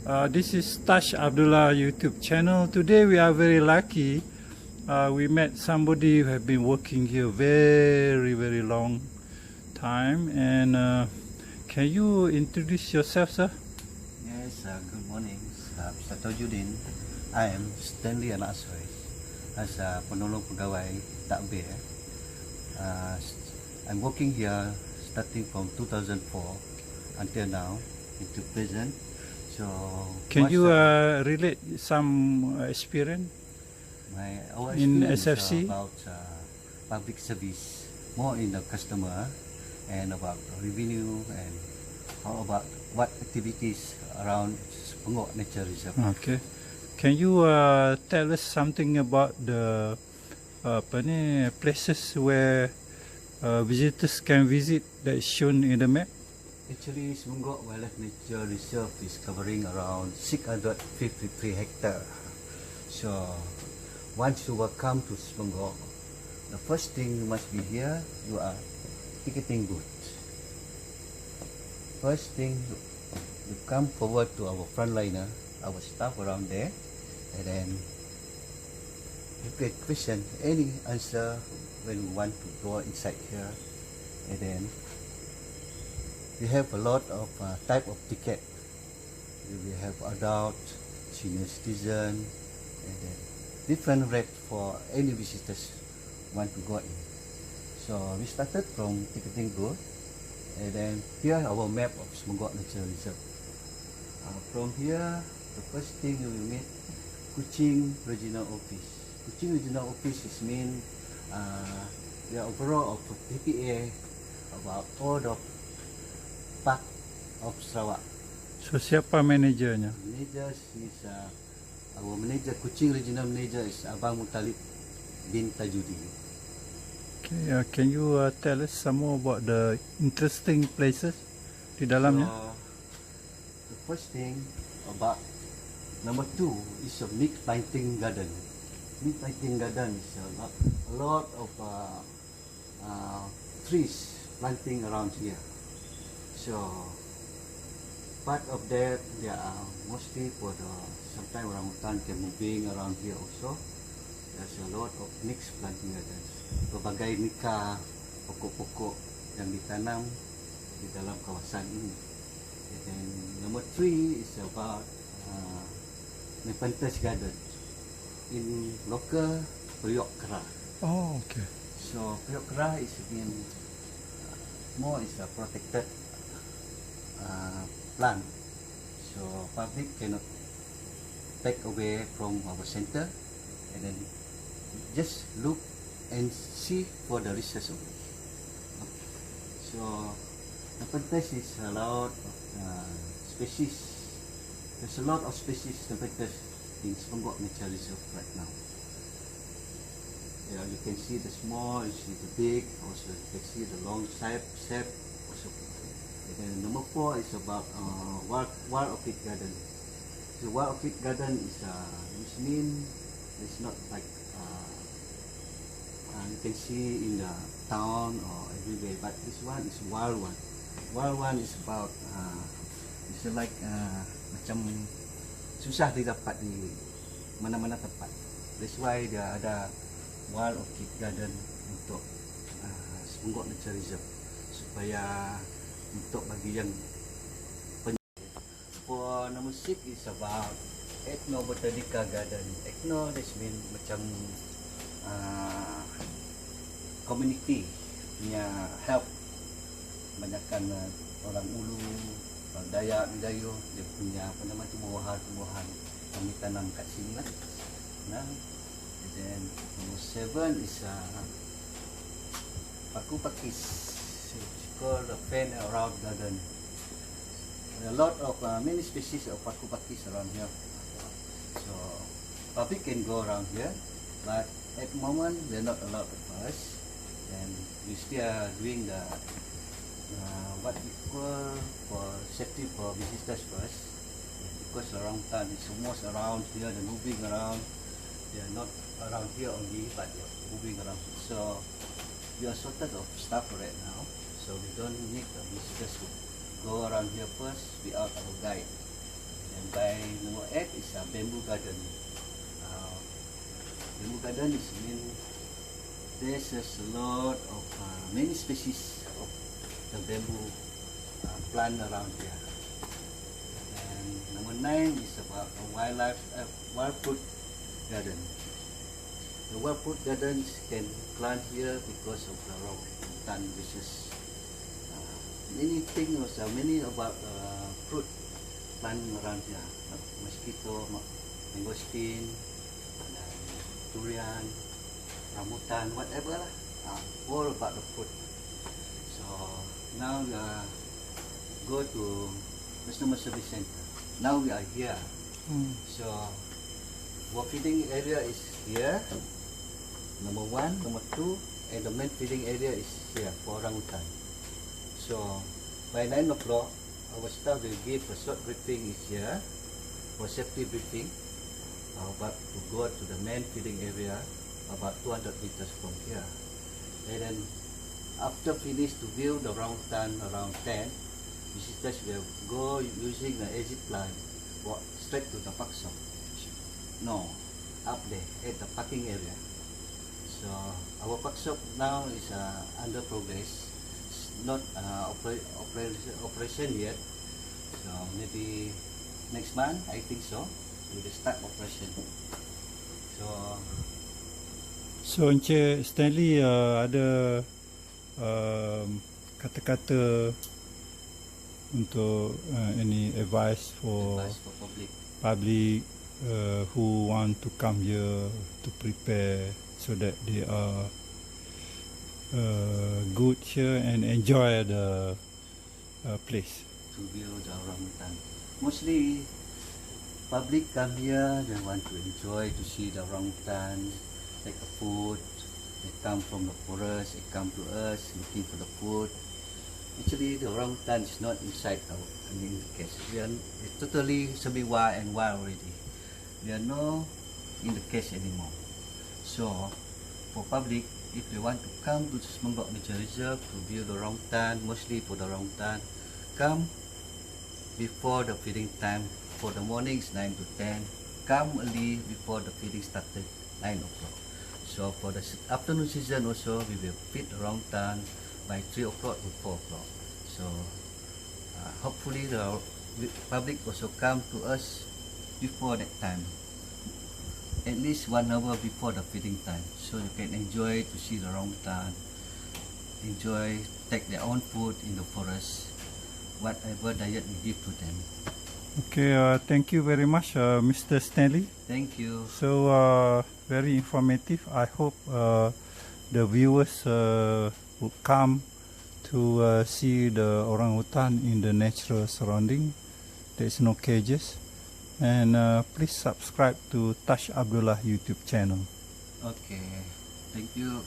This is Tash Abdullah YouTube channel. Today we are very lucky. We met somebody who have been working here very long time. And can you introduce yourself, sir? Yes, good morning, Mr. Tajudin. I am Stanley Anasoi as a penolong pegawai takbir. I'm working here starting from 2004 until now, into present. So, can you relate some experience our in experience SFC? about public service, more in the customer, and about revenue, and how about what activities around Semenggok Nature Reserve. Okay. Can you tell us something about the places where visitors can visit that is shown in the map? Actually, Semenggok Wildlife Nature Reserve is covering around 653 hectares. So, once you will come to Semenggok, the first thing you must be here, you are ticketing booth. First thing, you come forward to our frontliner, our staff around there, and then you get question, any answer when you want to go inside here, and then we have a lot of type of ticket. We have adult, senior citizen, and then different rate for any visitors want to go in. So we started from ticketing booth, and then here our map of Semenggok Nature Reserve. From here, the first thing you will meet Kuching Regional Office. Kuching Regional Office is mean the overall of PPA about all the part of Sarawak. So siapa manajernya? Manager is our manager, Kuching Regional Manager is Abang Mutalib bin Tajudin. Okay, can you tell us some more about the interesting places di dalamnya? So, the first thing about number 2 is a mixed planting garden. Mixed planting garden is a lot of trees planting around here. So part of that, they are mostly for the sometimes orangutan can moving around here also. There's a lot of mixed planting gardens. Berbagai mika pokok-pokok yang ditanam di dalam kawasan ini. And number 3 is about Nepenthes Garden in local Periok Kera. Oh, okay. So Periok Kera is again more is a protected plant, so public cannot take away from our center, and then just look and see for the research of it. So Nepenthes is a lot of species. There's a lot of species Nepenthes in Semenggok Nature Reserve right now. Yeah, you can see the small, you see the big, also you can see the long shape also. And then number 4 is about wild orchid garden. The wild orchid garden is which means it's not like you can see in the town or everywhere, but this one is wild one. Wild one is about it's like macam susah didapat di mana-mana tempat. That's why dia ada wild orchid garden untuk Semenggok Nature Reserve, supaya untuk bagi yang for number 6 is about Ethno-Botanical Garden. Ethno, that mean macam community punya help, banyakkan orang Ulu, orang Dayak, Bidayuh, dia punya apa nama tumbuhan-tumbuhan yang ditanam kat sini lah. Nah, and then number 7 is Paku Pakis. It's called the fen around garden. There are a lot of many species of Paku Pakis around here. So public can go around here, but at the moment they're not allowed to pass, and we still are doing the what we call for safety for visitors first, because around town is almost around here, they're moving around. They're not around here only, but they're moving around. So we are shortage of staff right now, so we don't need the visitors to go around here first without our guide. And by number 8 is a bamboo garden. Bamboo garden is there's a lot of many species of the bamboo plant around here. And number 9 is about a wild fruit garden. The wild fruit gardens can plant here because of the rambutan, which is many things, many about fruit plant around here, like mosquito, mangosteen, durian, rambutan, whatever lah. All about the fruit. So now we are go to customer service center. Now we are here. So our feeding area is here. Number 1, number 2, and the main feeding area is here for orangutan. So by 9 o'clock, our staff will give a short briefing is here for safety briefing. About to go to the main feeding area about 200 meters from here. And then after finish to view the orangutan around 10, visitors will go using the exit plan walk straight to the park shop. No, up there at the parking area. So our park shop now is under progress. It's not operation yet. So maybe next month, I think so. We will start operation. So Encik Stanley ada kata-kata untuk any advice for public who want to come here to prepare so that they are good here and enjoy the place. To view the orangutan. Mostly public come here, they want to enjoy to see the orangutan, take a food. They come from the forest, they come to us looking for the food. Actually, the orangutan is not inside in the cage. We are totally semi-wild and wild already. We are not in the cage anymore. So, for public, if they want to come to Semenggok Nature Reserve to view the orangutan, mostly for the orangutan, come before the feeding time. For the morning is 9 to 10. Come early before the feeding started 9 o'clock. So for the afternoon season also, we will feed the orangutan by 3 o'clock to 4 o'clock. So hopefully the public also come to us before that time, at least 1 hour before the feeding time, so you can enjoy to see the orangutan, enjoy, take their own food in the forest, whatever diet we give to them. Okay, thank you very much, Mr. Stanley. Thank you. So very informative. I hope the viewers will come to see the orangutan in the natural surrounding. There is no cages. And please subscribe to Tash Abdullah YouTube channel. Okay, thank you.